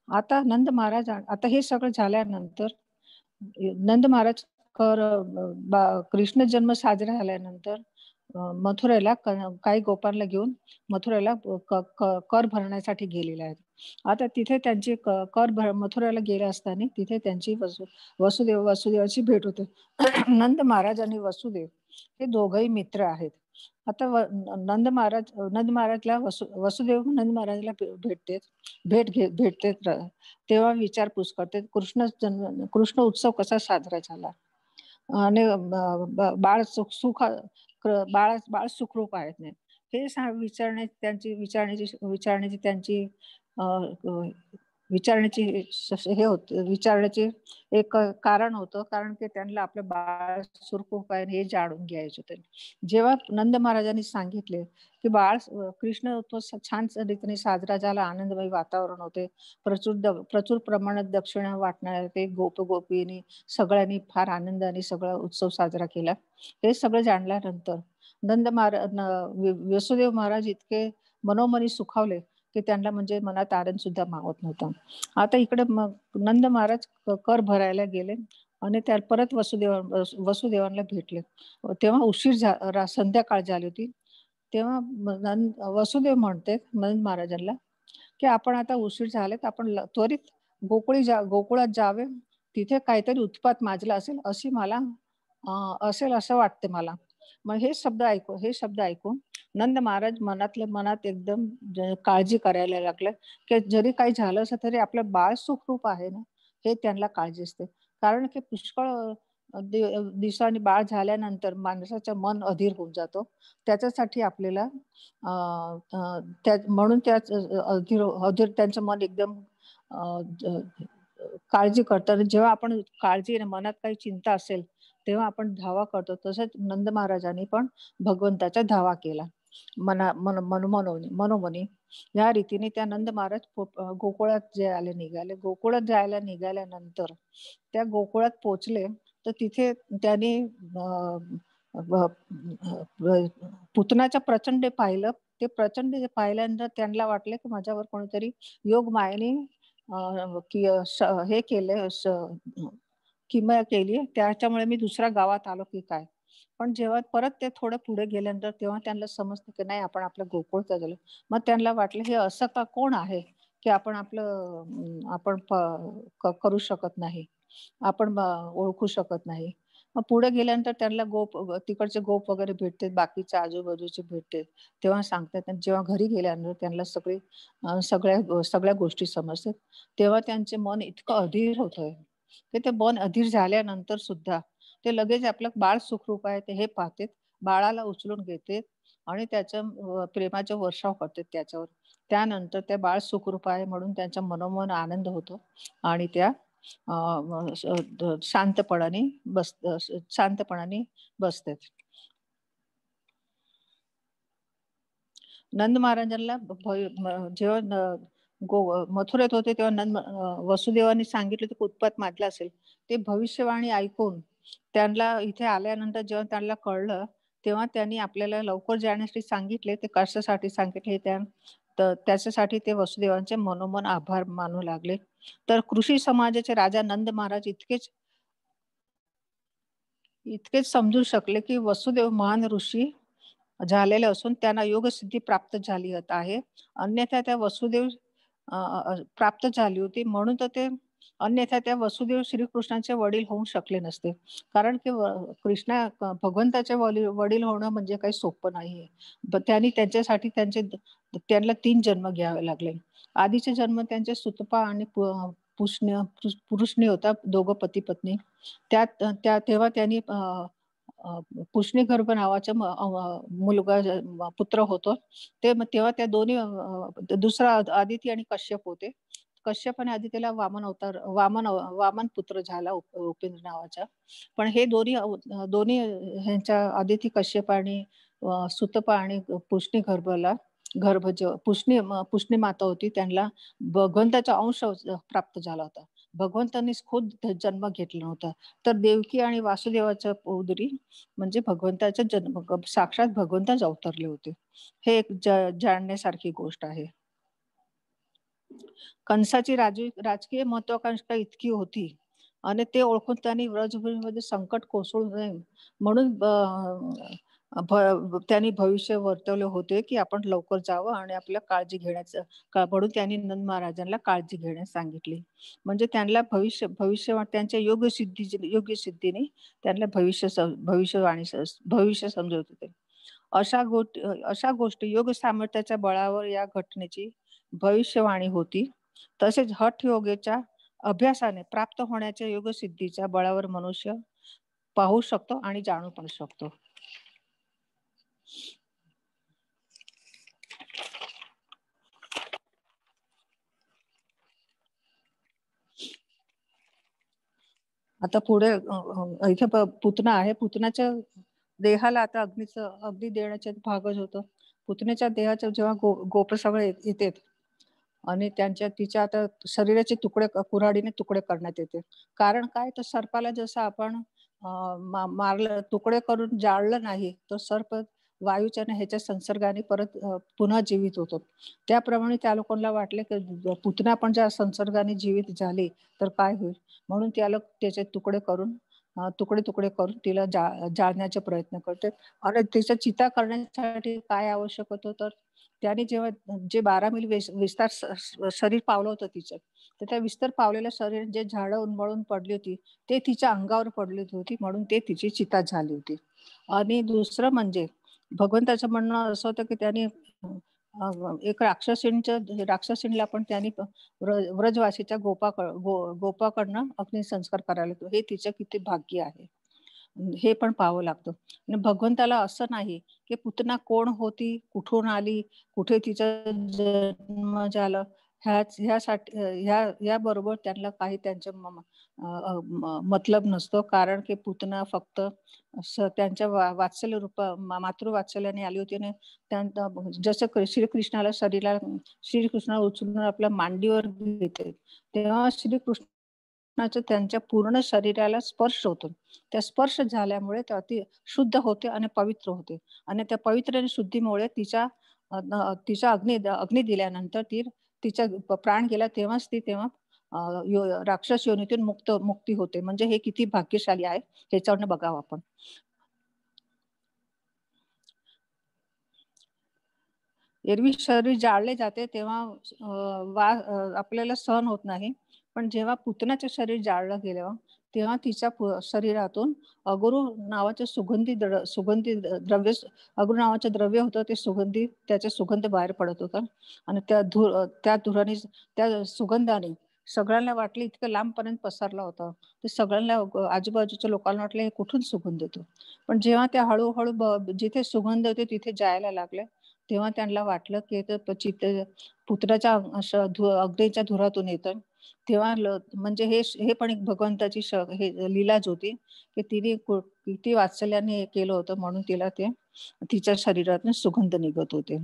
A: आता नंद महाराज, आता हे सगळं झाल्यानंतर नंद महाराज कृष्ण जन्म साजरा झाल्यानंतर मथुरेला काही गोपांना घेऊन मथुरेला कर भरण्यासाठी गेलेले आहेत. आता तिथे त्यांची मथुरेला गेले असताना तिथे त्यांची वसुदेवाची भेट होते. नंद महाराज आणि वसुदेव हे दोघही मित्र आहेत. आता नंद महाराजला वसुदेव नंद महाराजला भेटते तेव्हा विचारपूस करते कृष्ण उत्सव कसा साजरा झाला आणि बाळ सुखरूप आहेत नाही हे विचारण्याची एक कारण होतं, कारण की त्यांना आपलं बाळ सुखरूप आहे हे जाणून घ्यायचं होतं. जेव्हा नंद महाराजांनी सांगितले की कृष्ण उत्सव छान रीतीने साजरा झाला, आनंदमय वातावरण होते, प्रचूर प्रमाणात दक्षिणा वाटणार ते गोपींनी सगळ्यांनी फार आनंदाने सगळा उत्सव साजरा केला. हे सगळं जाणल्यानंतर वसुदेव महाराज इतके मनोमनी सुखावले की त्यांना म्हणजे मनात आनंद सुद्धा मावत नव्हता. आता इकडे नंद महाराज कर भरायला गेले आणि त्या परत वसुदेवांना भेटले. तेव्हा संध्याकाळ झाली होती. तेव्हा वसुदेव म्हणते नंद महाराजांना की आपण आता उशीर झाले तर आपण त्वरित गोकुळात जावे. तिथे काहीतरी उत्पात माजला असेल अशी मला असेल असं वाटते मला. मग हे शब्द ऐकून नंद महाराज मनातल्या मनात एकदम काळजी करायला लागले, की जरी काही झालं असलं तरी आपलं बाळ सुखरूप आहे ना, हे त्यांना काळजी असते. कारण की पुष्कळ दिवसांनी बाळ झाल्यानंतर माणसाचं मन अधीर होऊन जातो. त्याच्यासाठी आपल्याला अ, अ, म्हणून त्याच अधीर अधीर त्यांचं मन एकदम अ, ज काळजी करतात. जेव्हा आपण काळजी मनात काही चिंता असेल, तेव्हा आपण धावा करतो. तसंच नंद महाराजांनी पण भगवंताचा धावा केला. मनोमनी. या रीतीने त्या नंद महाराज गोकुळात निघाले. गोकुळात जायला निघाल्यानंतर त्या गोकुळात पोहोचले, तर तिथे त्यांनी अ, ब ब पुतनाचं प्रचंड पाहिलं. ते प्रचंड पाहिल्यानंतर त्यांना वाटलं, की माझ्यावर कोणीतरी योगमायेने हे केलंय किमया केली. त्याच्यामुळे मी दुसऱ्या गावात आलो की काय? पण जेव्हा परत ते थोडं पुढे गेल्यानंतर तेव्हा त्यांना समजलं, की नाही आपण आपल्या गोकुळचा गेलो. मग त्यांना वाटलं हे असं का कोण आहे, की आपण आपलं आपण करू शकत नाही. आपण ओळखू शकत नाही. मग पुढे गेल्यानंतर त्यांना तिकडचे गोप वगैरे भेटते, बाकीचे आजूबाजूचे भेटते. तेव्हा सांगतात आणि जेव्हा घरी गेल्यानंतर त्यांना सगळ्या गोष्टी समजतात. तेव्हा त्यांचे मन इतकं अधीर होतंय, की ते मन अधीर झाल्यानंतर सुद्धा ते लगेच आपलं बाळ सुखरूप आहे ते हे पाहतात. बाळाला उचलून घेतात आणि त्याचं प्रेमाचा वर्षाव करतात त्याच्यावर. त्यानंतर ते बाळ सुखरूप आहे म्हणून त्यांच्या मनोमन आनंद होतो आणि त्या अ, म श द शांतपणाने बसतात. नंद महाराजांना जेव्हा मथुरेत होते तेव्हा वसुदेवांनी सांगितलं की उत्पात माजला असेल. ते भविष्यवाणी ऐकून त्यांना इथे आल्यानंतर जेव्हा त्यांना कळलं, तेव्हा त्यांनी आपल्याला लवकर जाण्यासाठी सांगितले. ते कशासाठी सांगितले तर त्याच्यासाठी ते वसुदेवांचे मनोमन आभार मानू लागले. तर कृषी समाजाचे राजा नंद महाराज इतकेच समजू शकले, की वसुदेव महान ऋषी झालेले असून त्यांना योगसिद्धी प्राप्त झाली आहे. अन्यथा त्या वसुदेव प्राप्त झाली होती म्हणून तर ते अन्यथा त्या वसुदेव श्रीकृष्णाचे वडील होऊ शकले नसते. कारण की भगवंताचे वडील होणं म्हणजे काही सोपं नाहीये. त्यांनी त्यांच्यासाठी त्यांना 3 जन्म घ्यावे लागले. आधीचे जन्म त्यांचे सुतपा आणि पुरुषनी होता, दोघं पती-पत्नी. तेव्हा त्यांनी अ, पुष्णिगर्भ नावाचा मुलगा पुत्र होतो. तेव्हा त्या दोन्ही दुसरा आदिती आणि कश्यप होते. कश्यप आणि आदितीला वामन पुत्र झाला उपेंद्र नावाचा. पण हे दोन्ही ह्यांच्या आदिती कश्यप आणि सुतपा आणि पुष्णी माता होती त्यांना भगवंताचा अंश प्राप्त झाला होता. भगवंतांनीच खुद जन्म घेतला नव्हता. तर देवकी आणि वासुदेवाच्या उदरी म्हणजे भगवंताचा जन्म साक्षात भगवंतच अवतरले होते. हे एक जाणण्यासारखी गोष्ट आहे. कंसाची राजकीय महत्वाकांक्षा इतकी होती आणि ते ओळखून त्यांनी व्रजभूमीमध्ये संकट कोसळू नये म्हणून त्यांनी भविष्य वर्तवले होते, की आपण लवकर जावं आणि आपल्या काळजी घेण्याचं म्हणून त्यांनी नंद महाराजांना काळजी घेण्यास सांगितली. म्हणजे त्यांना त्यांच्या योगसिद्धीने त्यांना भविष्य समजवत होते. अशा गोष्टी योग सामर्थ्याच्या बळावर या घटनेची भविष्यवाणी होती. तसेच हठ योगाच्या अभ्यासाने प्राप्त होण्याच्या योगसिद्धीच्या बळावर मनुष्य पाहू शकतो आणि जाणू पण शकतो. आता पुढे इथे पुतना आहे. पुतनाच्या देहाला आता अग्नी देण्याचे भागच होतं. पुतनेच्या देहाच्या जेव्हा गोप सगळे येतात आणि तिच्या आता शरीराचे तुकडे कुऱ्हाडीने तुकडे करण्यात येते. कारण काय तर सर्पाला जसं आपण मारलं तुकडे करून जाळलं नाही तर सर्प वायूच्या ह्याच्या संसर्गाने परत पुन्हा जीवित होतो. त्याप्रमाणे त्या लोकांना वाटले की पुतना पण ज्या संसर्गाने जीवित झाली तर काय होईल? म्हणून त्याचे तुकडे करून तिला जाळण्याचा प्रयत्न करते आणि तिचा चिता करण्यासाठी काय आवश्यक होतं तर त्याने जेव्हा जे 12 मैल विस्तार शरीर पावलं होतं तिचं, तर त्या विस्तार पावलेलं शरीर जे झाडं उन्मळून पडली होती, ते तिच्या अंगावर पडली होती, म्हणून ते तिची चिता झाली होती. आणि दुसरं म्हणजे भगवंताचं म्हणणं असं होतं, की त्याने एक राक्षसीणीला पण त्यांनी व्रजवासीच्या गोपाकडनं अग्निसंस्कार करायला लावतो. हे तिचं किती भाग्य आहे. हे पण पाहावं लागतं. आणि भगवंताला असं नाही, की पुतना कोण होती, कुठून आली, कुठे तिचा जन्म झाला, ह्यासाठी याबरोबर त्यांना काही त्यांचं मतलब नसतो. कारण की पुतना फक्त त्यांच्या वात्सल्य मातृवात्सल्याने आली होती आणि जसं श्रीकृष्णाला श्रीकृष्णाला उचलून आपल्या मांडीवर घेते, तेव्हा श्रीकृष्णाचं त्यांच्या पूर्ण शरीराला स्पर्श होतो. त्या स्पर्श झाल्यामुळे ते अति शुद्ध होते आणि पवित्र होते आणि त्या पवित्र आणि शुद्धीमुळे तिचा अग्नी दिल्यानंतर तिचा प्राण गेला तेव्हाच तेव्हा राक्षस योनीतून मुक्ती होते. म्हणजे हे किती भाग्यशाली आहे ह्याच्यावरनं बघावं आपण. एरवी शरीर जाळले जाते तेव्हा आपल्याला सहन होत नाही, पण जेव्हा पुतनाचं शरीर जाळलं गेलं तेव्हा तिच्या शरीरातून अगरू नावाचं सुगंधी द्रव्य, अगरू नावाचं द्रव्य होतं, ते त्याचे सुगंध बाहेर पडत होता आणि त्या धुराने, त्या सुगंधाने सगळ्यांना वाटलं, इतकं लांबपर्यंत पसरला होता. ते सगळ्यांना आजूबाजूच्या लोकांना वाटलं हे कुठून सुगंध येतो. पण जेव्हा त्या हळूहळू जिथे सुगंध होते तिथे जायला लागले, तेव्हा त्यांना वाटलं की पुत्राच्या अग्नीच्या धुरातून येतं. तेव्हा म्हणजे हे पण एक भगवंताची लीलाच होती, की तिने किती वात्सल्याने हे केलं होतं, म्हणून तिला तिच्या शरीरातून सुगंध निघत होते.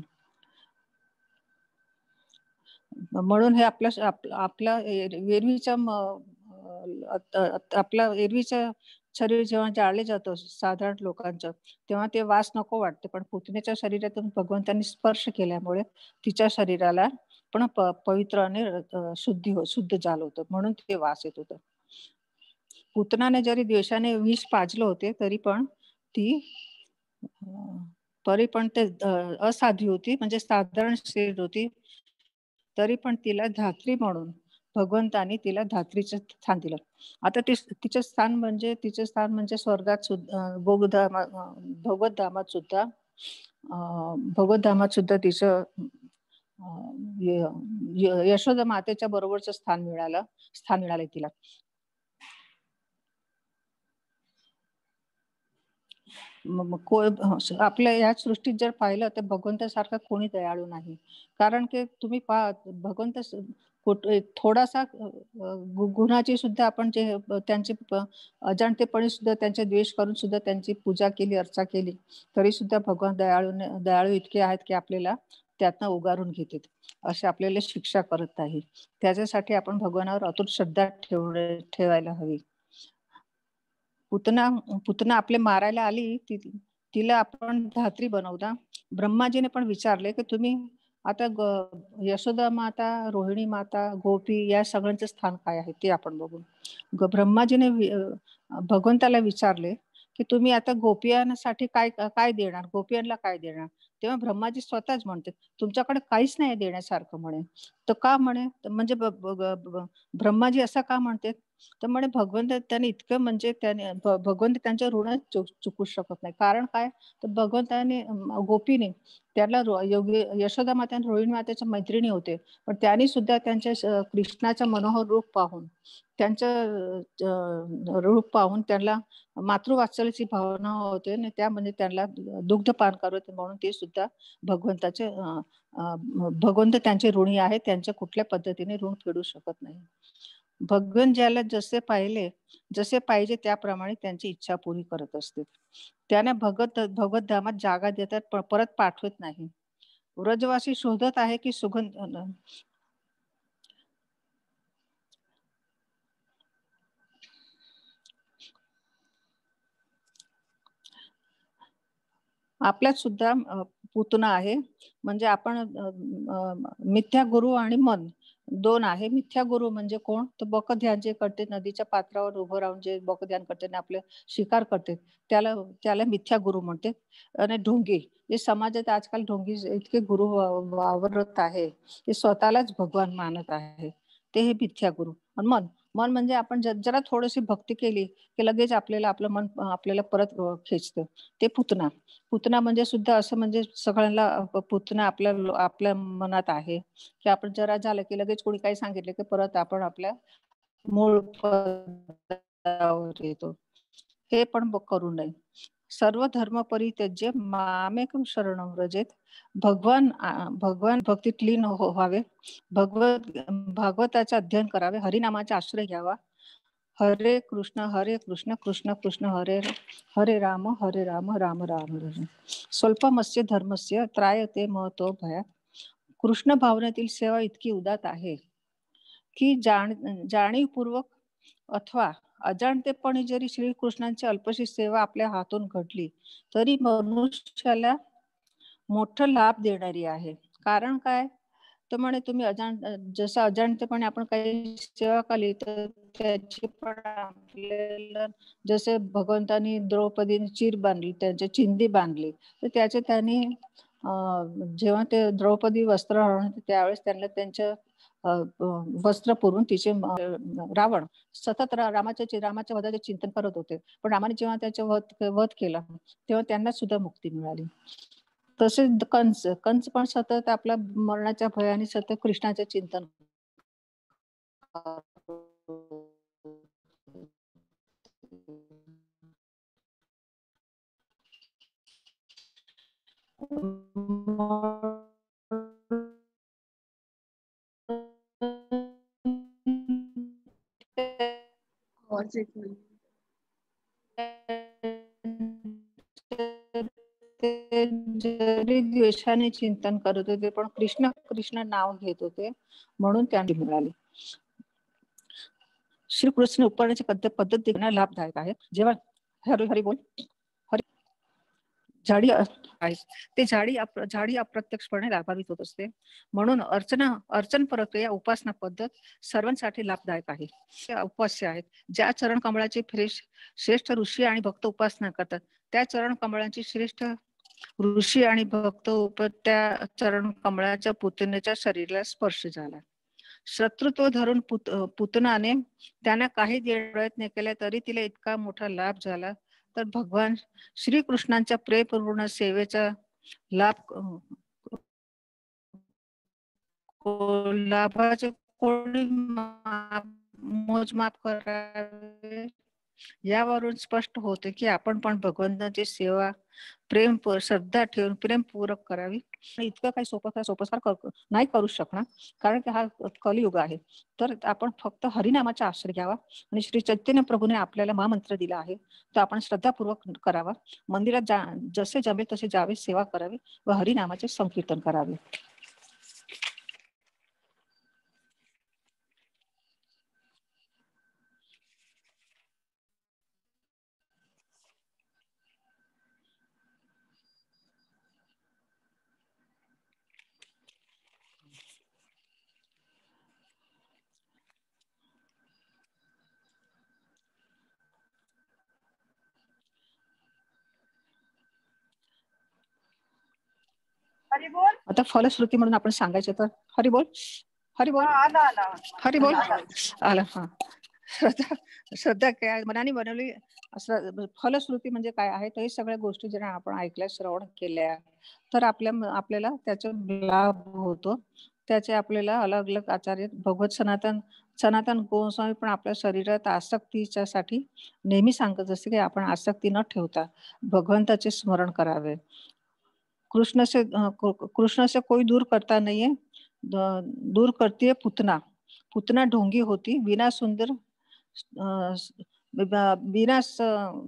A: म्हणून हे आपला एरवीचं शरीर जेव्हा जाळले जातं साधारण लोकांचं, तेव्हा ते वास नको वाटते, पण पुतनेच्या शरीरातून भगवंतांनी स्पर्श केल्यामुळे तिच्या शरीराला पण पवित्र आणि शुद्ध झालं होतं, म्हणून ते वास येत होतं. पुतनाने जरी द्वेषाने विष पाजलं होते तरी पण ते असाधी होती, म्हणजे साधारण शरीर होती, तरी पण तिला धात्री म्हणून भगवंतानी तिला धात्रीचं स्थान दिलं. आता तिचं स्थान म्हणजे स्वर्गात सुद्धा, भगवत धामात सुद्धा तिचं यशोदा मातेच्या बरोबरचं स्थान मिळालंय तिला. आपल्या या सृष्टीत जर पाहिलं तर भगवंतासारखा कोणी दयाळू नाही. कारण की तुम्ही पहा, भगवंत थोडासा गुन्हाची सुद्धा आपण त्यांचे अजाणतेपणे सुद्धा त्यांचे द्वेष करून सुद्धा त्यांची पूजा केली, अर्चा केली, तरी सुद्धा भगवान दयाळू इतके आहेत की आपल्याला त्यातनं उगारून घेतात, असे आपल्याला शिक्षा करत नाही. त्याच्यासाठी आपण भगवानावर अतुट श्रद्धा ठेवायला हवी. पुतना आपले मारायला आली, तिला आपण धात्री बनवता. ब्रह्माजीने पण विचारले की तुम्ही आता यशोदा माता, रोहिणी माता, गोपी या सगळ्यांचं स्थान काय आहे ते आपण बघू. ब्रह्माजीने भगवंताला विचारले की तुम्ही आता गोपियांसाठी काय देणार, गोपियांना काय देणार. तेव्हा ब्रह्माजी स्वतःच म्हणते तुमच्याकडे काहीच नाही देण्यासारखं म्हणे. तर का म्हणे, म्हणजे ब्रह्माजी असं का म्हणते, तर म्हणे भगवंत त्याने इतकं, म्हणजे त्याने भगवंत त्यांच्या ऋण चुकू शकत नाही. कारण काय, तर भगवंताने गोपीने त्याला यशोदा माता आणि रोहिणी मातेच्या मैत्रिणी होते, पण त्यांनी सुद्धा त्यांच्या कृष्णाचं मनोहर रूप पाहून त्यांना मातृवात्सल्याची भावना होते आणि त्यामध्ये त्यांना दुग्धपान करत, म्हणून ते सुद्धा भगवंत त्यांचे ऋणी आहे, त्यांच्या कुठल्या पद्धतीने ऋण फेडू शकत नाही. भगवान ज्याला जसे पाहिजे त्याप्रमाणे त्यांची इच्छा पुरी करत असते. त्याने भगवत धामात जागा देतात पण परत पाठवत नाही. व्रजवासी शोधत आहे की सुगंध आपल्यात सुद्धा पुतना आहे. म्हणजे आपण मिथ्या गुरु आणि मन दोन आहे. मिथ्या गुरु म्हणजे कोण? तर बकध्यान जे करते, नदीच्या पात्रावर उभं राहून जे बकध्यान करते आणि आपले शिकार करते, त्याला त्याला मिथ्या गुरु म्हणते. आणि ढोंगी, जे समाजात आजकाल ढोंगी इतके गुरु वावरत आहे, ते स्वतःलाच भगवान मानत आहे, ते हे मिथ्या गुरु. आणि मन, मन म्हणजे आपण जरा थोडीशी भक्ती केली की लगेच आपल्याला आपलं मन आपल्याला परत खेचतं, ते पूतना. पूतना म्हणजे सुद्धा असं म्हणजे सगळ्यांना पूतना आपल्या आपल्या मनात आहे, की आपण जरा झालं की लगेच कोणी काही सांगितलं की परत आपण आपल्या मूळ पदावर येतो. हे पण करू नये. सर्व धर्म परित्यज्य मामेकं शरणं व्रजेत. भगवान भक्तीत लीन व्हावे. भागवताचे अध्ययन करावे. हरिनामाचा आश्रय घ्यावा. हरे कृष्ण कृष्ण कृष्ण हरे हरे राम राम राम हरे. स्वल्पमस्य धर्मस्य त्रायते महतो भयात. कृष्ण भावनेतील सेवा इतकी उदात आहे की जाणीवपूर्वक अथवा अजाणतेपणी जरी श्रीकृष्णांची अल्पशी सेवा आपल्या हातून घडली तरी मनुष्याला मोठा लाभ देणारी आहे. कारण काय? तर म्हणे तुम्ही जसं अजाणतेपणे आपण काही सेवा केली तर त्याची पण आपल्याला, जसे भगवंतांनी द्रौपदीने चीर बांधली, त्यांच्या चिंदी बांधली, तर त्याचे त्यांनी जेव्हा ते द्रौपदी वस्त्रहरण त्यावेळेस त्यांना त्यांच्या वस्त्र पुरून तिचे रावण सतत रामाच्या वधाचे चिंतन करत होते, पण रामाने जेव्हा त्याचे वध केला तेव्हा त्यांना सुद्धा मुक्ती मिळाली. तसेच कंस पण सतत आपल्या मरणाच्या भयाने सतत कृष्णाचे चिंतन जरी द्वेषाने चिंतन करत होते पण कृष्ण कृष्ण नाव घेत होते म्हणून त्यांनी मिळाली. श्रीकृष्ण उपकारण्याची पद्धत देखील लाभदायक आहे. जेव्हा हरी हरी बोल हरी झाडी ते झाडी अप्रत्यक्षपणे लाभावित होत असते. म्हणून अर्चन प्रक्रिया उपासना पद्धत सर्वांसाठी लाभदायक आहे. उपास्य आहेत. ज्या चरण कमळाचे श्रेष्ठ ऋषी आणि भक्त उपासना करतात त्या चरण कमळाची श्रेष्ठ ऋषी आणि भक्त त्या चरण कमळाच्या पुतनेच्या शरीराला स्पर्श झाला. शत्रुत्व धरून पुतनाने त्यांना काही प्रयत्न केला तरी तिला इतका मोठा लाभ झाला. तर भगवान श्रीकृष्णांच्या प्रेमपूर्ण सेवेचा लाभ लाभाचे कोणी मोजमाप करावे यावरून स्पष्ट होते की आपण पण भगवंताची सेवा श्रद्धा ठेवून प्रेमपूर्वक करावी. इतकं काही सोपस्कार नाही करू शकणार, कारण की हा कलियुग आहे. तर आपण फक्त हरिनामाचा आश्रय घ्यावा आणि श्री चैतन्य प्रभूने आपल्याला महामंत्र दिला आहे तर आपण श्रद्धापूर्वक करावा. मंदिरात जसे जमेल तसे जावे, सेवा करावी व हरिनामाचे संकीर्तन करावे. आता फलश्रुती म्हणून आपण सांगायचं तर हरी बोल आला. हा, श्रद्धा काय मनाने बनवली. फलश्रुती म्हणजे काय आहे? तर हे सगळ्या गोष्टी जर आपण ऐकल्या, श्रवण केल्या तर आपल्याला त्याचा लाभ होतो. त्याचे आपल्याला अलग अलग आचार्य भगवत सनातन गोस्वामी पण आपल्या शरीरात आसक्तीच्या साठी नेहमी सांगत असते की आपण आसक्ती न ठेवता भगवंताचे स्मरण करावे. कृष्ण से कोई दूर करता नहीं है, दूर करती है पुतना ढोंगी होती.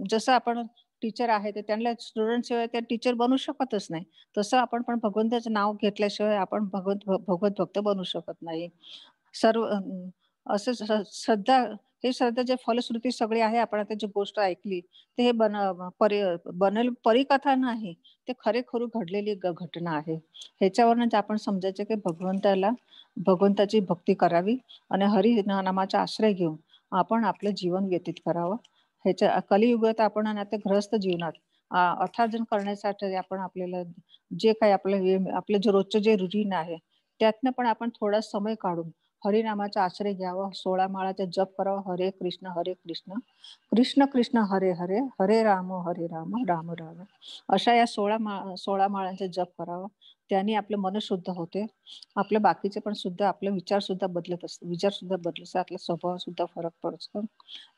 A: जसं आपण टीचर आहे ते त्यांना स्टुडंट शिवाय त्या टीचर बनू शकतच नाही, तसं आपण पण भगवंताचं नाव घेतल्याशिवाय आपण भगवत भक्त बनू शकत नाही. सर्व असं श्रद्धा हे सध्या जे फलश्रुती सगळी आहे, आपण आता जी गोष्ट ऐकली, ते हे बनेल परीकथा नाही, ते खरेखुरी घडलेली घटना आहे. ह्याच्यावरनं आपण समजायचं की भगवंताची भक्ती करावी आणि हरी नामाचा आश्रय घेऊन आपण आपलं जीवन व्यतीत करावं. ह्याच्या कलियुगात आपण आणि आता गृहस्थ जीवनात अर्थार्जन करण्यासाठी आपण आपल्याला जे काही आपलं जे रोजचं जे रुटीन आहे, त्यातनं पण आपण थोडा समय काढून हरिनामाचा आश्रय घ्यावा, 16 माळाचा जप करावा. हरे कृष्ण, कृष्ण कृष्ण हरे हरे, हरे राम राम राम. अशा या 16 माळांचा जप करावा. त्याने आपलं मन शुद्ध होते. आपलं बाकीचे पण सुद्धा आपले विचार सुद्धा बदलत असतात. विचार सुद्धा बदलतात. आपला स्वभाव सुद्धा फरक पडतो.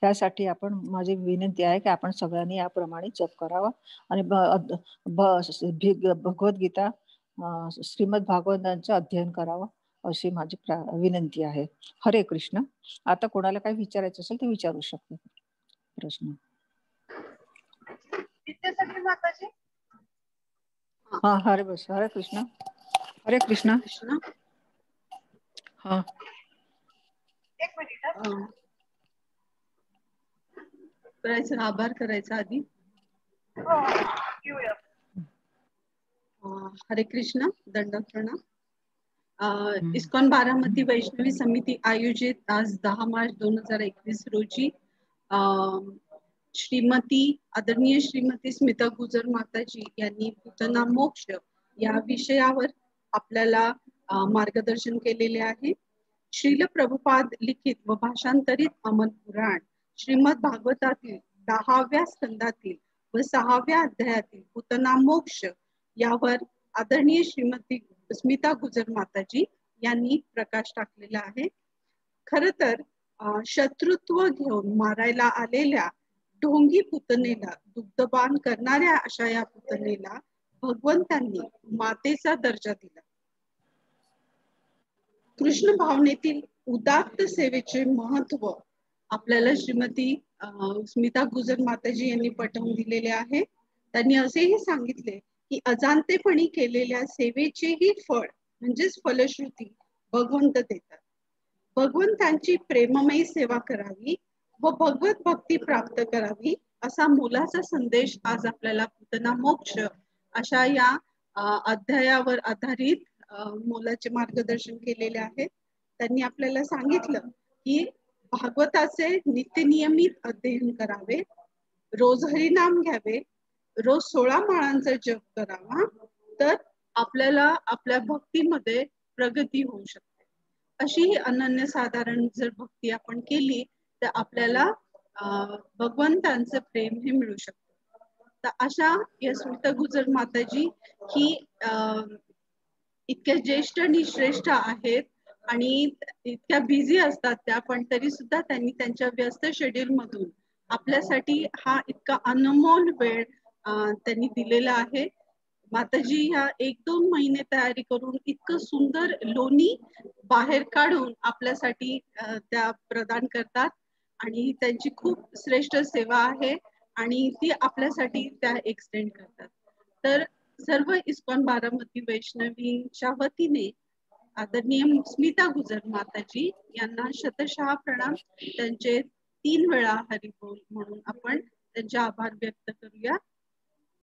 A: त्यासाठी माझी विनंती आहे की आपण सगळ्यांनी याप्रमाणे जप करावा आणि भगवद्गीता, श्रीमद भागवतांचं अध्ययन करावं, अशी माझी विनंती आहे. हरे कृष्ण. आता कोणाला काही विचारायचं असेल तर विचारू शकतो प्रश्न.
B: माताजी.
A: हा, हरे कृष्ण. हरे कृष्ण. हा,
B: एक मिनिट. करायचं आभार करायचा आधी. हरे कृष्ण. दंडवत प्रणाम. इस्कॉन बारामती वैष्णवी समिती आयोजित आज 10 मार्च 2021 रोजी आदरणीय श्रीमती स्मिता गुजर माताजी यांनी पूतना मोक्ष या विषयावर आपल्याला मार्गदर्शन केलेले आहे. श्रील प्रभुपाद लिखित व भाषांतरित अमर पुराण श्रीमद भागवतातील 10व्या स्कंदातील व 6व्या अध्यायातील पूतना मोक्ष यावर आदरणीय श्रीमती स्मिता गुजर माताजी यांनी प्रकाश टाकलेला आहे. खर तर शत्रुत्व घेऊन मारायला आलेल्या ढोंगी पुतनेला दुग्धपान करणाऱ्या अशा या पुतनेला भगवंतांनी मातेचा दर्जा दिला. कृष्ण भावनेतील उदात्त सेवेचे महत्व आपल्याला श्रीमती स्मिता गुजर माताजी यांनी पटवून दिलेले आहे. त्यांनी असेही सांगितले की अजाणतेपणी केलेल्या सेवेचेही फळ म्हणजेच फलश्रुती भगवंत देतात. भगवंतांची प्रेममयी सेवा करावी व भगवत भक्ती प्राप्त करावी असा मोलाचा संदेश आज आपल्याला पूतना मोक्ष अशा या अध्यायावर आधारित मोलाचे मार्गदर्शन केलेले आहे. त्यांनी आपल्याला सांगितलं की भागवताचे नित्यनियमित अध्ययन करावे, रोज हरिनाम घ्यावे, रोज 16 माळांचा जप करावा, तर आपल्याला आपल्या भक्तीमध्ये प्रगती होऊ शकते. अशी ही अनन्यसाधारण जर भक्ती आपण केली तर आपल्याला भगवंतांचं प्रेम हे मिळू शकतं. तर अशा या स्मिता गुजर माताजी ही इतक्या ज्येष्ठ आणि श्रेष्ठ आहेत आणि इतक्या बिझी असतात त्या, पण तरी सुद्धा त्यांनी त्यांच्या व्यस्त शेड्यूल मधून आपल्यासाठी हा इतका अनमोल वेळ त्यांनी दिलेला आहे. माताजी ह्या 1-2 महिने तयारी करून इतकं सुंदर लोणी बाहेर काढून आपल्यासाठी त्या प्रदान करतात आणि त्यांची खूप श्रेष्ठ सेवा आहे आणि ती आपल्यासाठी त्या एक्सटेंड करतात. तर सर्व इस्कॉन बारामती वैष्णवींच्या वतीने आदरणीय स्मिता गुजर माताजी यांना शतशः प्रणाम. त्यांचे 3 वेळा हरिबोल म्हणून आपण त्यांचे आभार व्यक्त करूया.